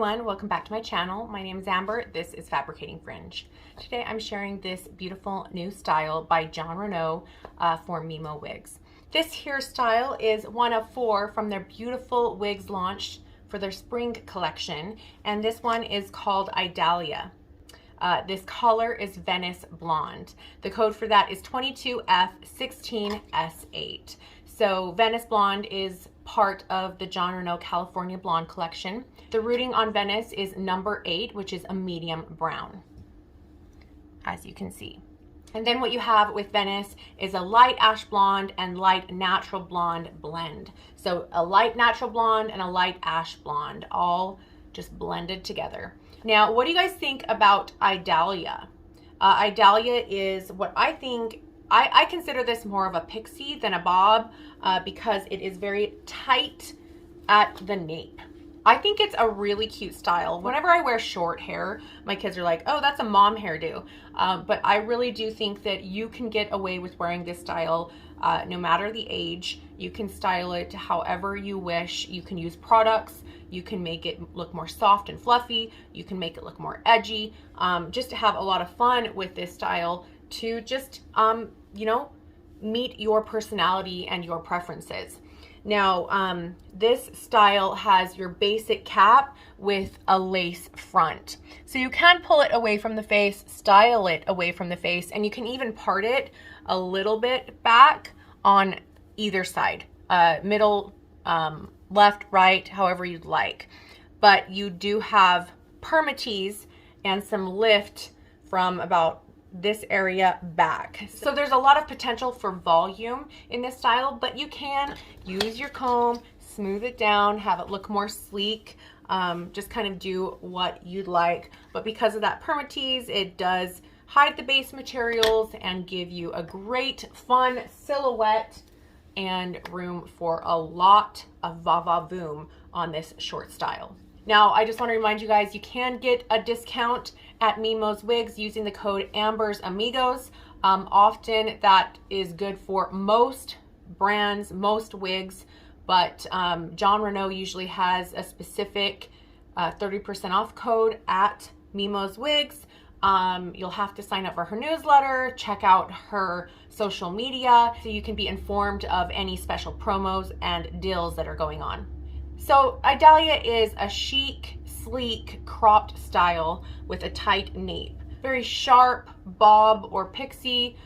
everyone, welcome back to my channel. My name is Amber, this is Fabricating Fringe. Today I'm sharing this beautiful new style by Jon Renau for Mimo Wigs. This hairstyle is one of 4 from their beautiful wigs launched for their spring collection, and this one is called Idalia. This color is Venice Blonde. The code for that is 22F16S8. So Venice Blonde is part of the Jon Renau California Blonde collection. The rooting on Venice is number 8, which is a medium brown, as you can see. And then what you have with Venice is a light ash blonde and light natural blonde blend. So a light natural blonde and a light ash blonde, all just blended together. Now, what do you guys think about Idalia? Idalia is what I think, I consider this more of a pixie than a bob because it is very tight at the nape. I think it's a really cute style. Whenever I wear short hair, my kids are like, oh, that's a mom hairdo. But I really do think that you can get away with wearing this style no matter the age. You can style it however you wish. You can use products. You can make it look more soft and fluffy. You can make it look more edgy. Just to have a lot of fun with this style to just, you know, meet your personality and your preferences. Now, this style has your basic cap with a lace front. So you can pull it away from the face, style it away from the face, and you can even part it a little bit back on either side, middle, left, right, however you'd like. But you do have permatease and some lift from about this area back. So there's a lot of potential for volume in this style, but you can use your comb, smooth it down, have it look more sleek, just kind of do what you'd like. But because of that permatease, it does hide the base materials and give you a great fun silhouette and room for a lot of va-va-voom on this short style. Now, I just want to remind you guys, you can get a discount at Mimo's Wigs using the code Amber's Amigos. Often that is good for most brands, most wigs, but Jon Renau usually has a specific 30% off code at Mimo's Wigs. You'll have to sign up for her newsletter, check out her social media so you can be informed of any special promos and deals that are going on. So Idalia is a chic, sleek, cropped style with a tight nape. Very sharp bob or pixie.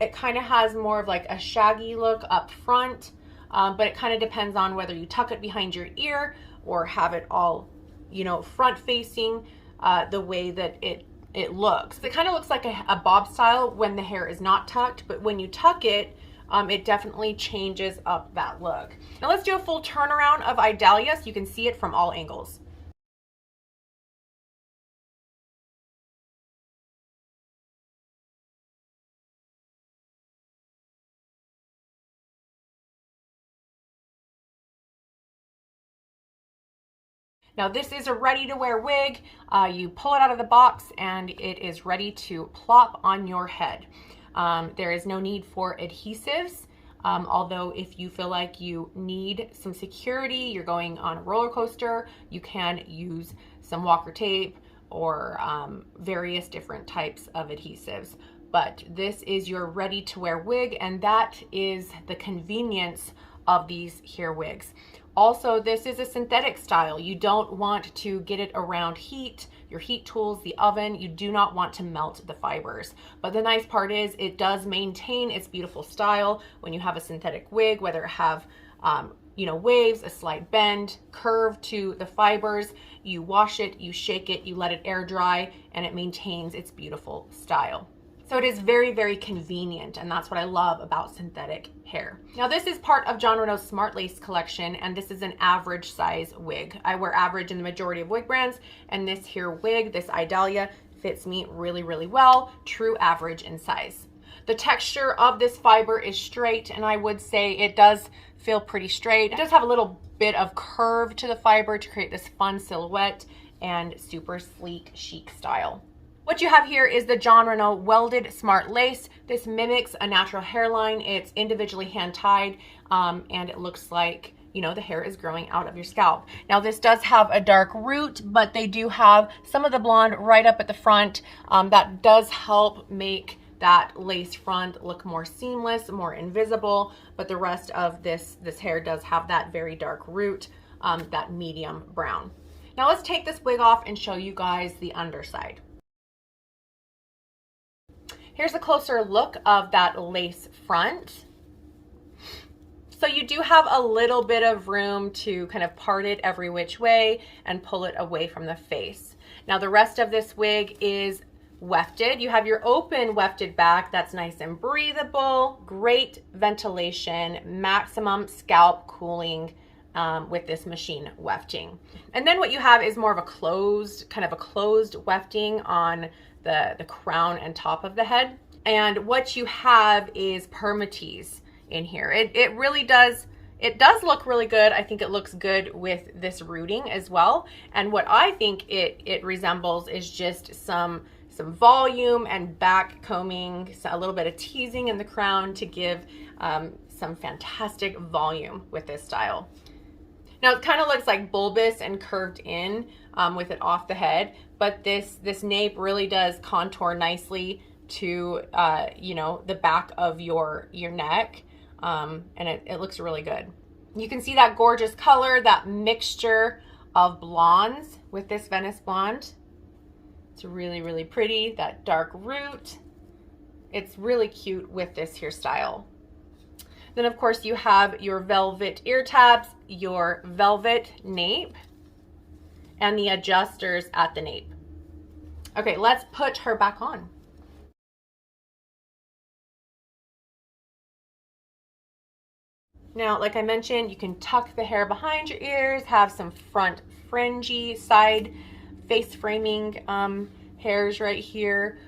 It kind of has more of like a shaggy look up front, but it kind of depends on whether you tuck it behind your ear or have it all, you know, front facing the way that it looks. It kind of looks like a bob style when the hair is not tucked, but when you tuck it, it definitely changes up that look. Now let's do a full turnaround of Idalia so you can see it from all angles. Now this is a ready to wear wig. You pull it out of the box and it is ready to plop on your head. There is no need for adhesives, although if you feel like you need some security, you're going on a roller coaster, you can use some walker tape or various different types of adhesives. But this is your ready to wear wig, and that is the convenience of these hair wigs. Also, this is a synthetic style. You don't want to get it around heat, your heat tools, the oven. You do not want to melt the fibers. But the nice part is it does maintain its beautiful style when you have a synthetic wig, whether it have you know, waves, a slight bend, curve to the fibers. You wash it, you shake it, you let it air dry, and it maintains its beautiful style. So it is very, very convenient, and that's what I love about synthetic hair. Now this is part of Jon Renau's SmartLace collection, and this is an average size wig. I wear average in the majority of wig brands, and this here wig, this Idalia, fits me really, really well, true average in size. The texture of this fiber is straight, and I would say it does feel pretty straight. It does have a little bit of curve to the fiber to create this fun silhouette and super sleek, chic style. What you have here is the Jon Renau welded smart lace. This mimics a natural hairline. It's individually hand tied, and it looks like you know, the hair is growing out of your scalp. Now this does have a dark root, but they do have some of the blonde right up at the front. That does help make that lace front look more seamless, more invisible, but the rest of this hair does have that very dark root, that medium brown. Now let's take this wig off and show you guys the underside. Here's a closer look of that lace front. So you do have a little bit of room to kind of part it every which way and pull it away from the face. Now the rest of this wig is wefted. You have your open wefted back that's nice and breathable, great ventilation, maximum scalp cooling with this machine wefting. And then what you have is more of a closed, kind of a closed wefting on the crown and top of the head. And what you have is permatease in here. It really does, it does look really good. I think it looks good with this rooting as well. And what I think it resembles is just some volume and back combing, so a little bit of teasing in the crown to give some fantastic volume with this style. Now it kind of looks like bulbous and curved in with it off the head, but this nape really does contour nicely to you know, the back of your neck, and it looks really good. You can see that gorgeous color, that mixture of blondes with this Venice blonde. It's really, really pretty, that dark root. It's really cute with this hairstyle. Then of course you have your velvet ear tabs, your velvet nape, and the adjusters at the nape. Okay, let's put her back on. Now, like I mentioned, you can tuck the hair behind your ears, have some front fringy side face framing hairs right here.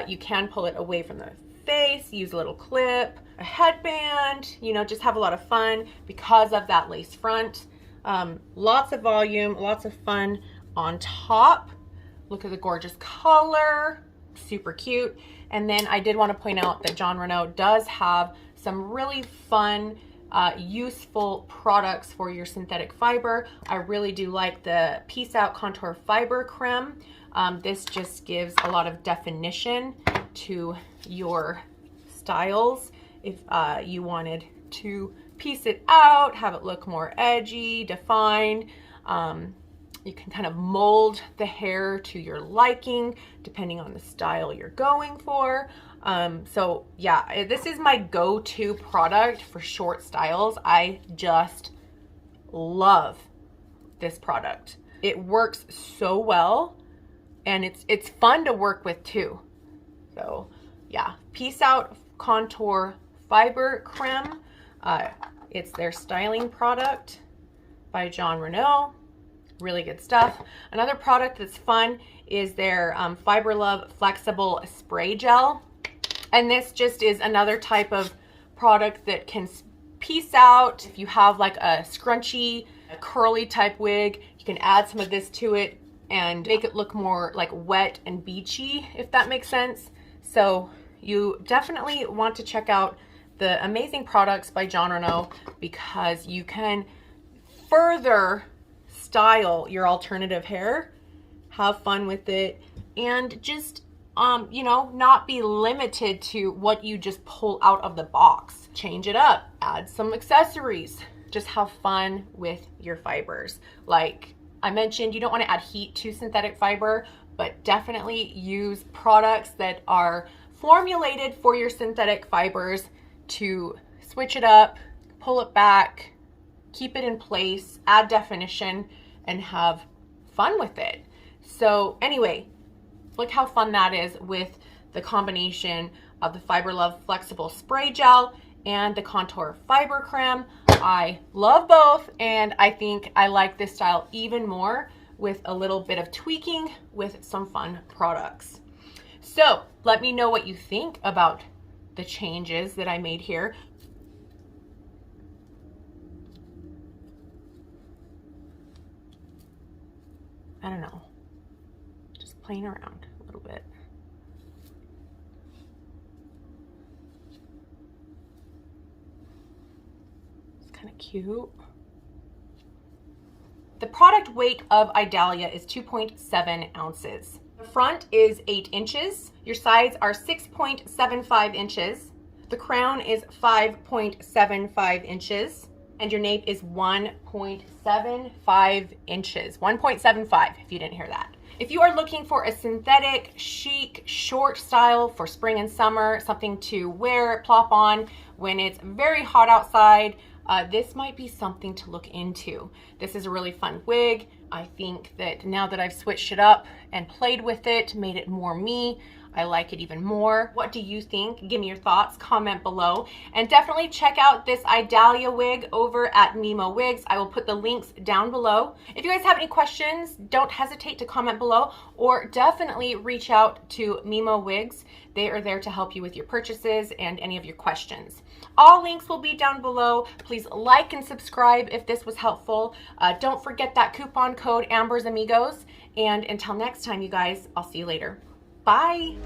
You can pull it away from the face, use a little clip, a headband, you know, just have a lot of fun because of that lace front. Lots of volume, lots of fun on top. Look at the gorgeous color, super cute. And then I did want to point out that Jon Renau does have some really fun, useful products for your synthetic fiber. I really do like the Peace Out Contour Fiber Creme. This just gives a lot of definition to your styles. If you wanted to piece it out, have it look more edgy, defined, you can kind of mold the hair to your liking depending on the style you're going for. So yeah, this is my go-to product for short styles. I just love this product. It works so well, and it's fun to work with too. So yeah, Peace Out Contour Fiber Creme. It's their styling product by Jon Renau. Really good stuff. Another product that's fun is their Fiber Love Flexible Spray Gel. And this just is another type of product that can piece out. If you have like a scrunchy, a curly type wig, you can add some of this to it and make it look more like wet and beachy, if that makes sense. So you definitely want to check out the amazing products by Jon Renau, because you can further style your alternative hair, have fun with it, and just you know, not be limited to what you just pull out of the box. Change it up, add some accessories, just have fun with your fibers. Like I mentioned, you don't want to add heat to synthetic fiber, but definitely use products that are formulated for your synthetic fibers to switch it up, pull it back, keep it in place, add definition, and have fun with it. So anyway, look how fun that is with the combination of the Fiber Love Flexible Spray Gel and the Contour Fiber Creme. I love both, and I think I like this style even more with a little bit of tweaking with some fun products. So let me know what you think about the changes that I made here. I don't know, just playing around a little bit. It's kind of cute. The product weight of Idalia is 2.7 ounces. The front is 8 inches. Your sides are 6.75 inches. The crown is 5.75 inches. And your nape is 1.75 inches. 1.75 if you didn't hear that. If you are looking for a synthetic, chic, short style for spring and summer, something to wear, plop on when it's very hot outside, this might be something to look into. This is a really fun wig. I think that now that I've switched it up and played with it, made it more me, I like it even more. What do you think? Give me your thoughts, comment below. And definitely check out this Idalia wig over at Mimo Wigs. I will put the links down below. If you guys have any questions, don't hesitate to comment below, or definitely reach out to Mimo Wigs. They are there to help you with your purchases and any of your questions. All links will be down below. Please like and subscribe if this was helpful. Don't forget that coupon code Amber's Amigos. And until next time, you guys, I'll see you later. Bye.